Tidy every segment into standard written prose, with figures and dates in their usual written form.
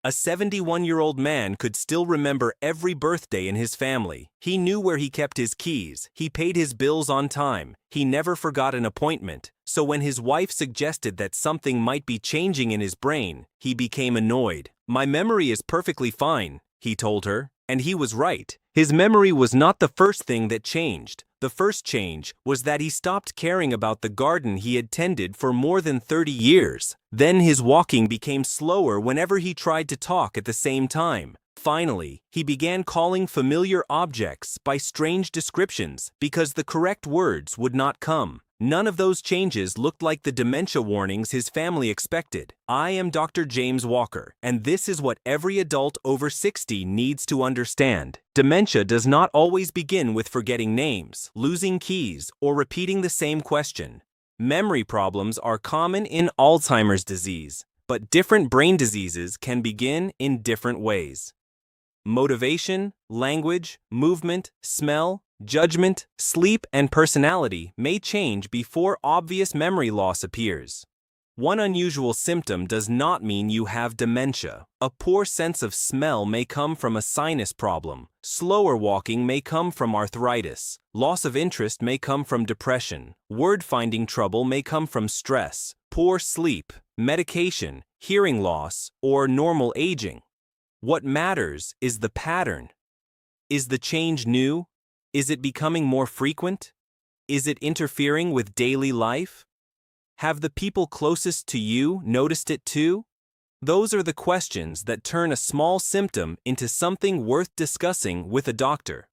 A 71-year-old man could still remember every birthday in his family. He knew where he kept his keys, he paid his bills on time, he never forgot an appointment. So when his wife suggested that something might be changing in his brain, he became annoyed. "My memory is perfectly fine," he told her, and he was right. His memory was not the first thing that changed. The first change was that he stopped caring about the garden he had tended for more than 30 years. Then his walking became slower whenever he tried to talk at the same time. Finally, he began calling familiar objects by strange descriptions because the correct words would not come. None of those changes looked like the dementia warnings his family expected. I am Dr. James Walker, and this is what every adult over 60 needs to understand. Dementia does not always begin with forgetting names, losing keys, or repeating the same question. Memory problems are common in Alzheimer's disease, but different brain diseases can begin in different ways. Motivation, language, movement, smell, judgment, sleep, and personality may change before obvious memory loss appears. One unusual symptom does not mean you have dementia. A poor sense of smell may come from a sinus problem. Slower walking may come from arthritis. Loss of interest may come from depression. Word-finding trouble may come from stress. Poor sleep, medication, hearing loss, or normal aging. What matters is the pattern. Is the change new? Is it becoming more frequent? Is it interfering with daily life? Have the people closest to you noticed it too? Those are the questions that turn a small symptom into something worth discussing with a doctor.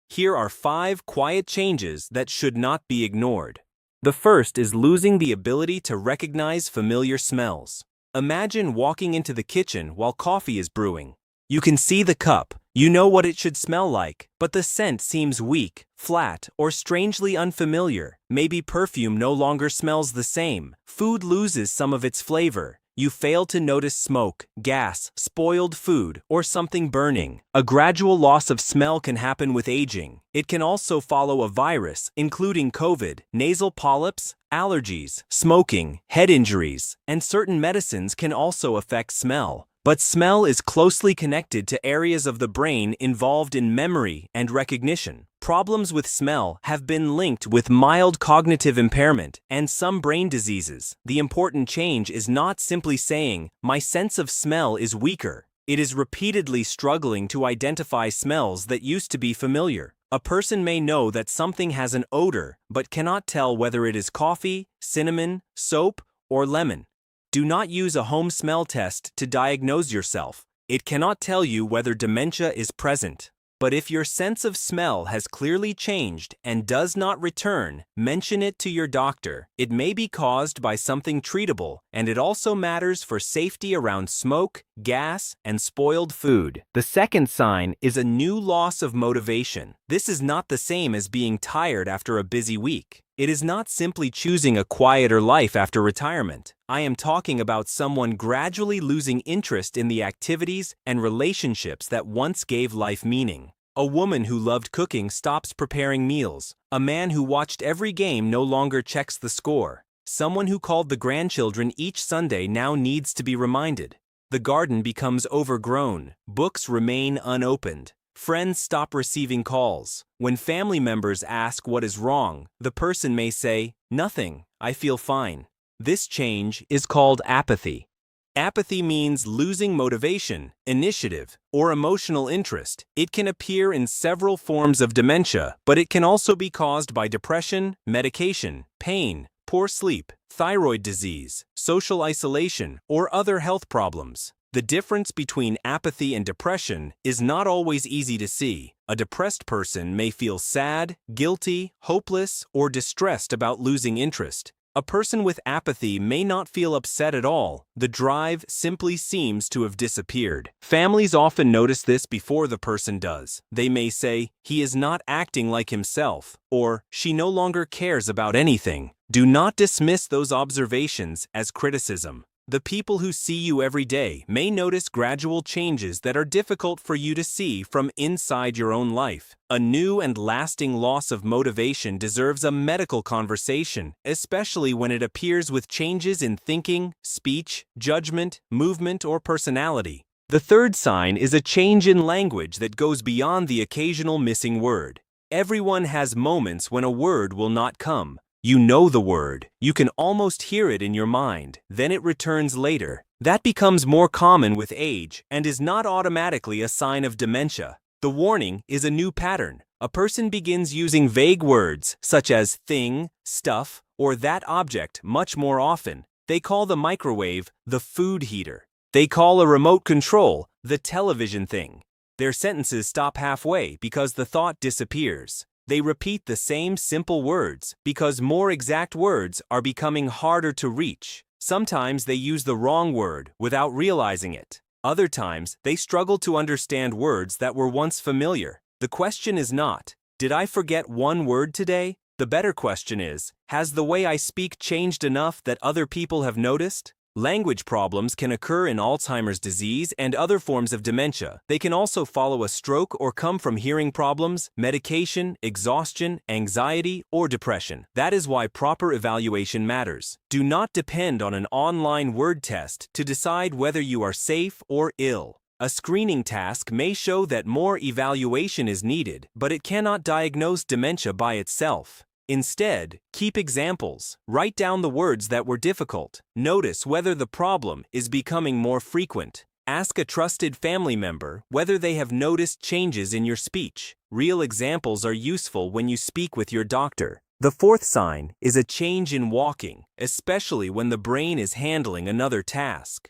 Here are 5 quiet changes that should not be ignored. The first is losing the ability to recognize familiar smells. Imagine walking into the kitchen while coffee is brewing. You can see the cup, you know what it should smell like, but the scent seems weak, flat, or strangely unfamiliar. Maybe perfume no longer smells the same. Food loses some of its flavor. You fail to notice smoke, gas, spoiled food, or something burning. A gradual loss of smell can happen with aging. It can also follow a virus, including COVID, nasal polyps, allergies, smoking, head injuries, and certain medicines can also affect smell. But smell is closely connected to areas of the brain involved in memory and recognition. Problems with smell have been linked with mild cognitive impairment and some brain diseases. The important change is not simply saying, "My sense of smell is weaker." It is repeatedly struggling to identify smells that used to be familiar. A person may know that something has an odor, but cannot tell whether it is coffee, cinnamon, soap, or lemon. Do not use a home smell test to diagnose yourself. It cannot tell you whether dementia is present. But if your sense of smell has clearly changed and does not return, mention it to your doctor. It may be caused by something treatable, and it also matters for safety around smoke, gas, and spoiled food. The second sign is a new loss of motivation. This is not the same as being tired after a busy week. It is not simply choosing a quieter life after retirement. I am talking about someone gradually losing interest in the activities and relationships that once gave life meaning. A woman who loved cooking stops preparing meals. A man who watched every game no longer checks the score. Someone who called the grandchildren each Sunday now needs to be reminded. The garden becomes overgrown. Books remain unopened. Friends stop receiving calls. When family members ask what is wrong, the person may say, "Nothing, I feel fine." This change is called apathy. Apathy means losing motivation, initiative, or emotional interest. It can appear in several forms of dementia, but it can also be caused by depression, medication, pain, poor sleep, thyroid disease, social isolation, or other health problems. The difference between apathy and depression is not always easy to see. A depressed person may feel sad, guilty, hopeless, or distressed about losing interest. A person with apathy may not feel upset at all. The drive simply seems to have disappeared. Families often notice this before the person does. They may say, "He is not acting like himself," or "She no longer cares about anything." Do not dismiss those observations as criticism. The people who see you every day may notice gradual changes that are difficult for you to see from inside your own life. A new and lasting loss of motivation deserves a medical conversation, especially when it appears with changes in thinking, speech, judgment, movement, or personality. The third sign is a change in language that goes beyond the occasional missing word. Everyone has moments when a word will not come. You know the word, you can almost hear it in your mind, then it returns later. That becomes more common with age and is not automatically a sign of dementia. The warning is a new pattern. A person begins using vague words such as thing, stuff, or that object much more often. They call the microwave the food heater. They call a remote control the television thing. Their sentences stop halfway because the thought disappears. They repeat the same simple words because more exact words are becoming harder to reach. Sometimes they use the wrong word without realizing it. Other times, they struggle to understand words that were once familiar. The question is not, did I forget one word today? The better question is, has the way I speak changed enough that other people have noticed? Language problems can occur in Alzheimer's disease and other forms of dementia. They can also follow a stroke or come from hearing problems, medication, exhaustion, anxiety, or depression. That is why proper evaluation matters. Do not depend on an online word test to decide whether you are safe or ill. A screening task may show that more evaluation is needed, but it cannot diagnose dementia by itself. Instead, keep examples. Write down the words that were difficult. Notice whether the problem is becoming more frequent. Ask a trusted family member whether they have noticed changes in your speech. Real examples are useful when you speak with your doctor. The fourth sign is a change in walking, especially when the brain is handling another task.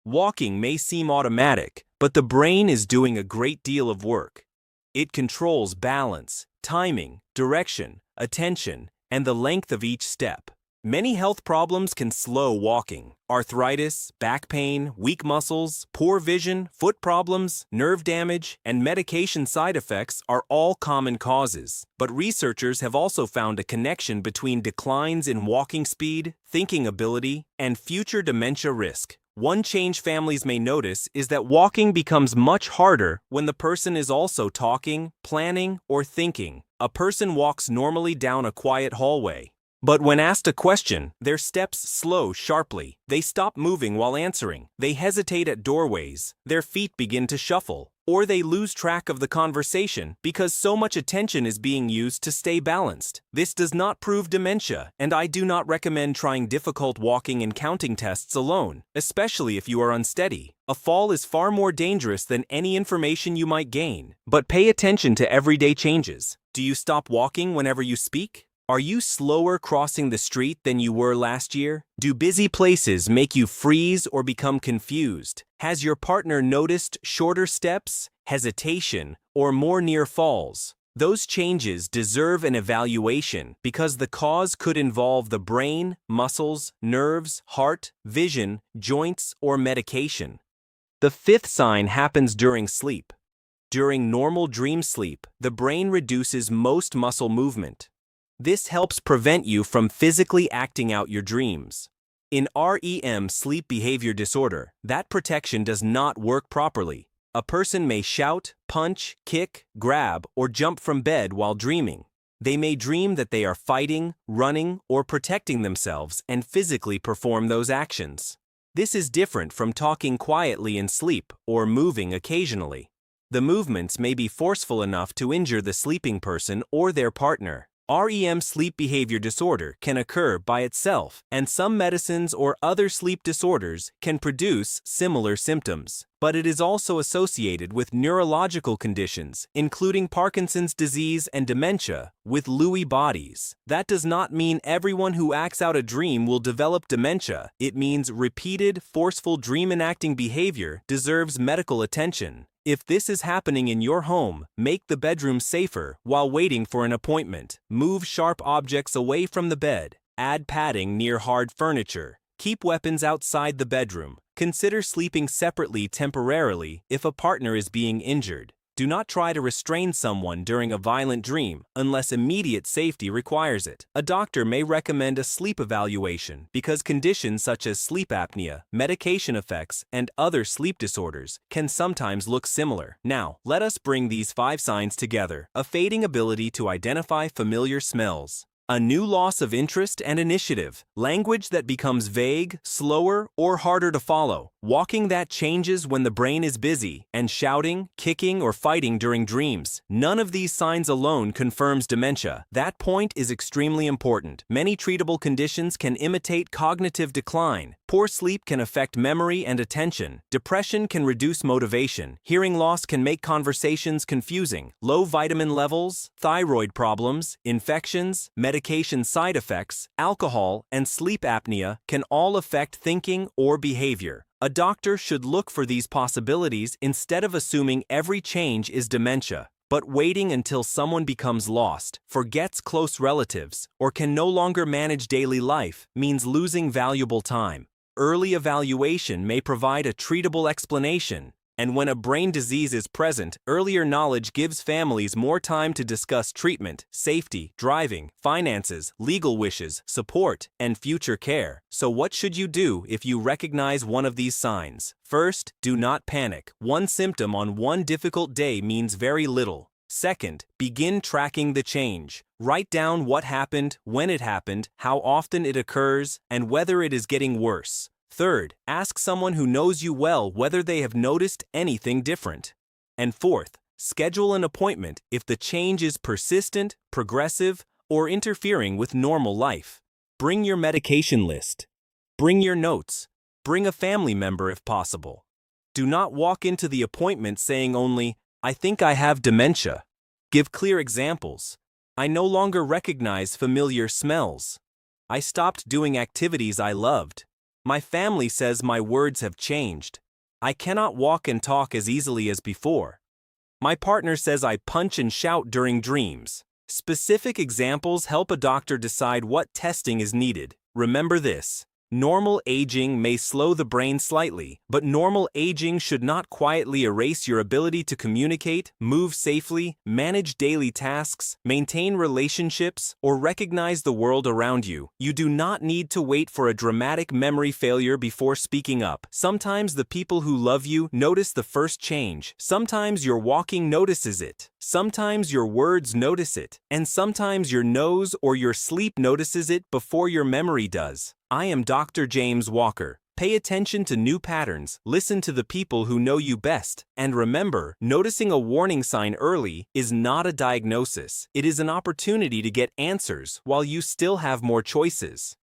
Walking may seem automatic, but the brain is doing a great deal of work. It controls balance, timing, direction, attention, and the length of each step. Many health problems can slow walking. Arthritis, back pain, weak muscles, poor vision, foot problems, nerve damage, and medication side effects are all common causes. But researchers have also found a connection between declines in walking speed, thinking ability, and future dementia risk. One change families may notice is that walking becomes much harder when the person is also talking, planning, or thinking. A person walks normally down a quiet hallway. But when asked a question, their steps slow sharply. They stop moving while answering. They hesitate at doorways. Their feet begin to shuffle. Or they lose track of the conversation because so much attention is being used to stay balanced. This does not prove dementia, and I do not recommend trying difficult walking and counting tests alone, especially if you are unsteady. A fall is far more dangerous than any information you might gain. But pay attention to everyday changes. Do you stop walking whenever you speak? Are you slower crossing the street than you were last year? Do busy places make you freeze or become confused? Has your partner noticed shorter steps, hesitation, or more near falls? Those changes deserve an evaluation because the cause could involve the brain, muscles, nerves, heart, vision, joints, or medication. The fifth sign happens during sleep. During normal dream sleep, the brain reduces most muscle movement. This helps prevent you from physically acting out your dreams. In REM sleep behavior disorder, that protection does not work properly. A person may shout, punch, kick, grab, or jump from bed while dreaming. They may dream that they are fighting, running, or protecting themselves and physically perform those actions. This is different from talking quietly in sleep or moving occasionally. The movements may be forceful enough to injure the sleeping person or their partner. REM sleep behavior disorder can occur by itself, and some medicines or other sleep disorders can produce similar symptoms. But it is also associated with neurological conditions, including Parkinson's disease and dementia, with Lewy bodies. That does not mean everyone who acts out a dream will develop dementia. It means repeated, forceful dream enacting behavior deserves medical attention. If this is happening in your home, make the bedroom safer while waiting for an appointment. Move sharp objects away from the bed. Add padding near hard furniture. Keep weapons outside the bedroom. Consider sleeping separately temporarily if a partner is being injured. Do not try to restrain someone during a violent dream unless immediate safety requires it. A doctor may recommend a sleep evaluation because conditions such as sleep apnea, medication effects, and other sleep disorders can sometimes look similar. Now, let us bring these 5 signs together. A fading ability to identify familiar smells. A new loss of interest and initiative, language that becomes vague, slower, or harder to follow, walking that changes when the brain is busy, and shouting, kicking, or fighting during dreams. None of these signs alone confirms dementia. That point is extremely important. Many treatable conditions can imitate cognitive decline. Poor sleep can affect memory and attention. Depression can reduce motivation. Hearing loss can make conversations confusing. Low vitamin levels, thyroid problems, infections, medication side effects, alcohol, and sleep apnea can all affect thinking or behavior. A doctor should look for these possibilities instead of assuming every change is dementia. But waiting until someone becomes lost, forgets close relatives, or can no longer manage daily life means losing valuable time. Early evaluation may provide a treatable explanation, and when a brain disease is present, earlier knowledge gives families more time to discuss treatment, safety, driving, finances, legal wishes, support, and future care. So what should you do if you recognize one of these signs? First, do not panic. One symptom on one difficult day means very little. Second, begin tracking the change. Write down what happened, when it happened, how often it occurs, and whether it is getting worse. Third, ask someone who knows you well whether they have noticed anything different. And fourth, schedule an appointment if the change is persistent, progressive, or interfering with normal life. Bring your medication list. Bring your notes. Bring a family member if possible. Do not walk into the appointment saying only, "I think I have dementia." Give clear examples. I no longer recognize familiar smells. I stopped doing activities I loved. My family says my words have changed. I cannot walk and talk as easily as before. My partner says I punch and shout during dreams. Specific examples help a doctor decide what testing is needed. Remember this. Normal aging may slow the brain slightly, but normal aging should not quietly erase your ability to communicate, move safely, manage daily tasks, maintain relationships, or recognize the world around you. You do not need to wait for a dramatic memory failure before speaking up. Sometimes the people who love you notice the first change. Sometimes your walking notices it. Sometimes your words notice it. And sometimes your nose or your sleep notices it before your memory does. I am Dr. James Walker. Pay attention to new patterns, listen to the people who know you best, and remember, noticing a warning sign early is not a diagnosis. It is an opportunity to get answers while you still have more choices.